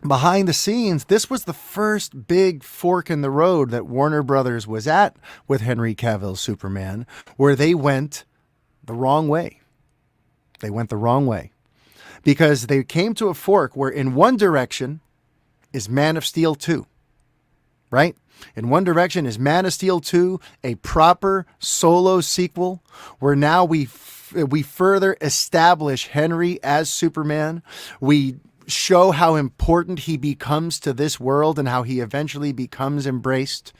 behind the scenes, this was the first big fork in the road that Warner Brothers was at with Henry Cavill's Superman, where they went the wrong way. They went the wrong way because they came to a fork where in one direction is Man of Steel 2, right? In one direction is Man of Steel 2, a proper solo sequel where now we further establish Henry as Superman. We show how important he becomes to this world and how he eventually becomes embraced.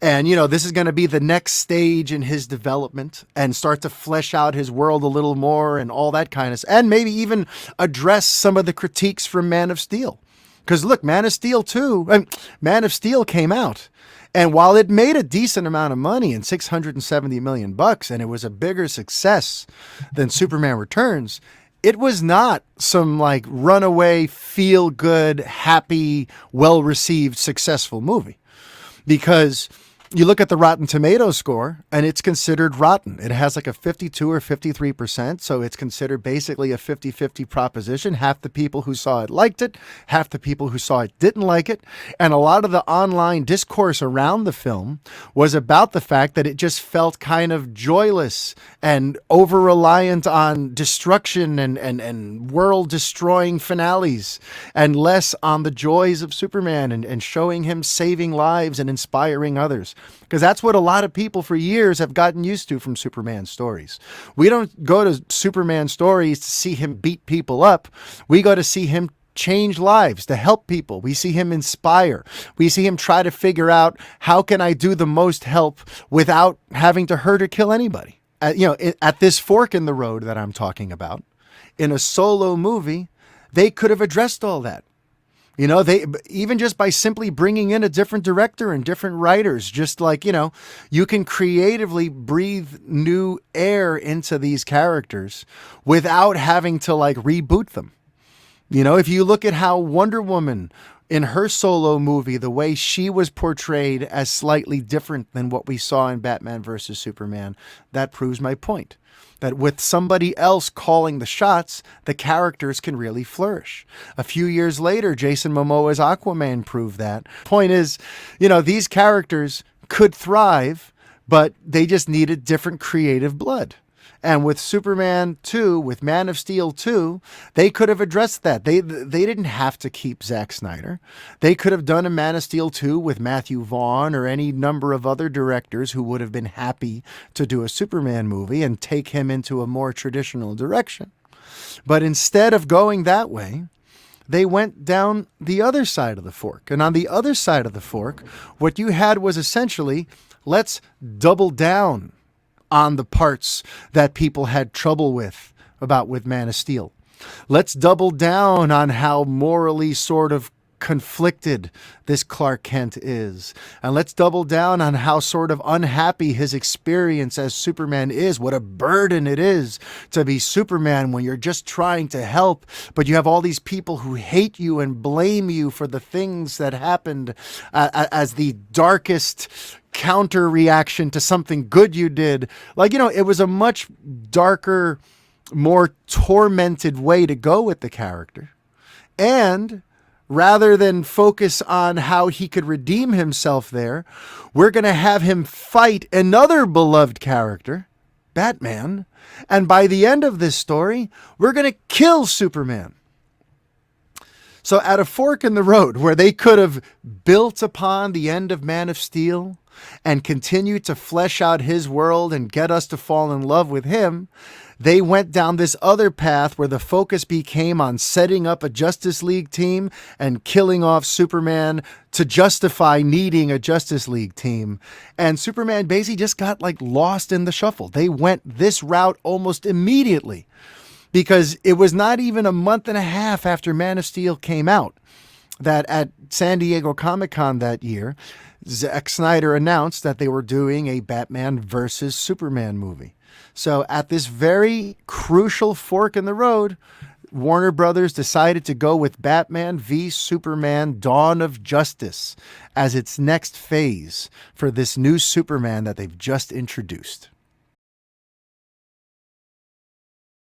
And, this is going to be the next stage in his development and start to flesh out his world a little more and all that kind of stuff. And maybe even address some of the critiques from Man of Steel. Because look, Man of Steel came out. And while it made a decent amount of money and $670 million, and it was a bigger success than Superman Returns, it was not some like runaway, feel good, happy, well-received, successful movie. Because you look at the Rotten Tomatoes score and it's considered rotten. It has like a 52 or 53%. So it's considered basically a 50-50 proposition. Half the people who saw it liked it. Half the people who saw it didn't like it. And a lot of the online discourse around the film was about the fact that it just felt kind of joyless and over-reliant on destruction and world-destroying finales and less on the joys of Superman and showing him saving lives and inspiring others. Because that's what a lot of people for years have gotten used to from Superman stories. We don't go to Superman stories to see him beat people up. We go to see him change lives, to help people. We see him inspire. We see him try to figure out, how can I do the most help without having to hurt or kill anybody? At this fork in the road that I'm talking about, in a solo movie, they could have addressed all that. They even just by simply bringing in a different director and different writers, just like, you can creatively breathe new air into these characters without having to like reboot them. If you look at how Wonder Woman in her solo movie, the way she was portrayed as slightly different than what we saw in Batman versus Superman, that proves my point. That with somebody else calling the shots, the characters can really flourish. A few years later, Jason Momoa's Aquaman proved that. Point is, these characters could thrive, but they just needed different creative blood. And with Superman 2, with Man of Steel 2, they could have addressed that. They didn't have to keep Zack Snyder. They could have done a Man of Steel 2 with Matthew Vaughn or any number of other directors who would have been happy to do a Superman movie and take him into a more traditional direction. But instead of going that way, they went down the other side of the fork. And on the other side of the fork, what you had was essentially, let's double down on the parts that people had trouble with Man of Steel. Let's double down on how morally sort of conflicted this Clark Kent is. And let's double down on how sort of unhappy his experience as Superman is. What a burden it is to be Superman when you're just trying to help, but you have all these people who hate you and blame you for the things that happened as the darkest counter reaction to something good you did. It was a much darker, more tormented way to go with the character. And rather than focus on how he could redeem himself there, we're going to have him fight another beloved character, Batman. And by the end of this story, we're going to kill Superman. So at a fork in the road where they could have built upon the end of Man of Steel and continue to flesh out his world and get us to fall in love with him, they went down this other path where the focus became on setting up a Justice League team and killing off Superman to justify needing a Justice League team. And Superman basically just got lost in the shuffle. They went this route almost immediately because it was not even a month and a half after Man of Steel came out that at San Diego Comic-Con that year, Zack Snyder announced that they were doing a Batman versus Superman movie. So at this very crucial fork in the road, Warner Brothers decided to go with Batman v Superman Dawn of Justice as its next phase for this new Superman that they've just introduced.